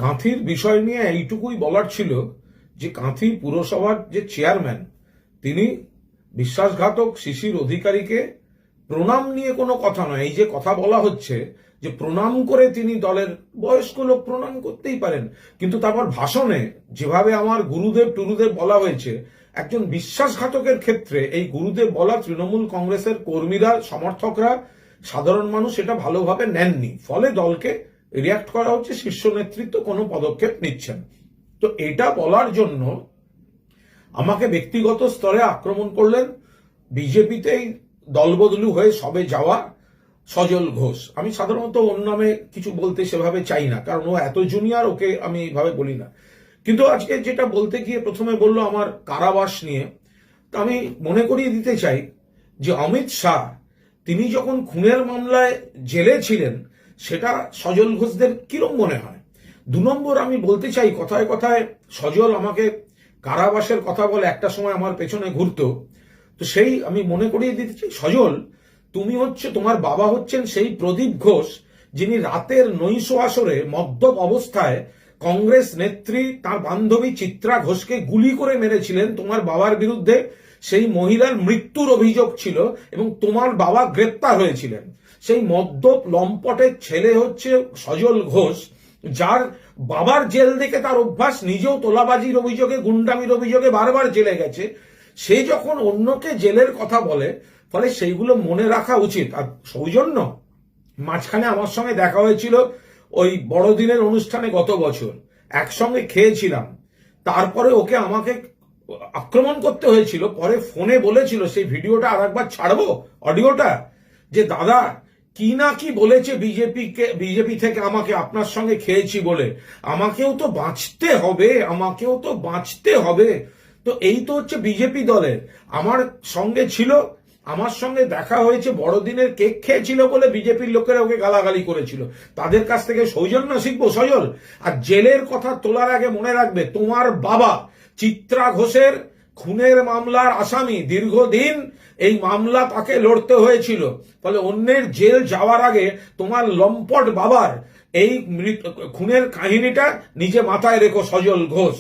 কাঁথির বিষয় নিয়ে এইটুকুই বলার ছিল যে কাঁথি পুরসভার যে চেয়ারম্যান তিনি বিশ্বাসঘাতক শিশির অধিকারীকে প্রণাম নিয়ে কোনো কথা নয়। এই যে কথা বলা হচ্ছে যে প্রণাম করে তিনি দলের বয়স্ক লোক প্রণাম করতেই পারেন, কিন্তু তারপর ভাষণে যেভাবে আমার গুরুদেব টুরুদেব বলা হয়েছে, একজন বিশ্বাসঘাতকের ক্ষেত্রে এই গুরুদেব বলা তৃণমূল কংগ্রেসের কর্মীরা সমর্থকরা সাধারণ মানুষ এটা ভালোভাবে নেননি, ফলে দলকে রিয়াক্ট করা হচ্ছে, শীর্ষ নেতৃত্ব কোনো পদক্ষেপ নিচ্ছেন। তো এটা বলার জন্য আমাকে ব্যক্তিগত স্তরে আক্রমণ করলেন বিজেপিতেই দলবদলু হয়ে সবে যাওয়া সজল ঘোষ। আমি সাধারণত ওর নামে কিছু বলতে সেভাবে চাই না, কারণ ও এত জুনিয়র, ওকে আমি এইভাবে বলি না। কিন্তু আজকে যেটা বলতে গিয়ে প্রথমে বললো আমার কারাবাস নিয়ে, তা আমি মনে করিয়ে দিতে চাই যে অমিত শাহ তিনি যখন খুনের মামলায় জেলে ছিলেন সেটা সজল ঘোষদের কিরম মনে হয়। 2 নম্বর আমি বলতে চাই, কথায় কথায় সজল আমাকে কারাবাসের কথা বলে একটা সময় আমার পেছনে ঘুরতো, তো সেই আমি মনে করিয়ে দিতে চাই, সজল তুমি তোমার বাবা হচ্ছেন সেই প্রদীপ ঘোষ যিনি রাতের নৈশ আসরে মদ্যপ অবস্থায় কংগ্রেস নেত্রী তার বান্ধবী চিত্রা ঘোষকে গুলি করে মেরেছিলেন। তোমার বাবার বিরুদ্ধে সেই মহিলার মৃত্যুর অভিযোগ ছিল এবং তোমার বাবা গ্রেপ্তার হয়েছিলেন। সেই মদ্যপ লম্পটের ছেলে হচ্ছে সজল ঘোষ, যার বাবার জেল দেখে তার অভ্যাস, নিজেও তোলাবাজির অভিযোগে গুন্ডামির অভিযোগে বারবার জেলে গেছে। সে যখন অন্যকে জেলের কথা বলে, ফলে সেইগুলো মনে রাখা উচিত। আর সৌজন্য মাঝখানে আমার সঙ্গে দেখা হয়েছিল ওই বড়দিনের অনুষ্ঠানে গত বছর, একসঙ্গে খেয়েছিলাম, তারপরে ওকে আমাকে আক্রমণ করতে হয়েছিল। পরে ফোনে বলেছিল, সেই ভিডিওটা আর একবার ছাড়বো অডিওটা, যে দাদা কি না কি বলেছে বিজেপি থেকে আমাকে, আপনার সঙ্গে খেয়েছি বলে। আমাকেও তো বাঁচতে হবে, আমাকেও তো বাঁচতে হবে। তো এই তো হচ্ছে বিজেপি দলের। আমার সঙ্গে ছিল, আমার সঙ্গে দেখা হয়েছে, বড়দিনের কেক খেয়েছিল বলে বিজেপির লোকেরা ওকে গালাগালি করেছিল। তাদের কাছ থেকে সৌজন্য শিখবো সজল। আর জেলের কথা তোলার আগে মনে রাখবে, তোমার বাবা চিত্রা ঘোষের খুনের মামলার আসামি, দীর্ঘদিন এই মামলা তাকে লড়তে হয়েছিল, ফলে অন্যের জেল যাওয়ার আগে তোমার লম্পট বাবার এই খুনের কাহিনীটা নিজে মাথায় রেখো সজল ঘোষ।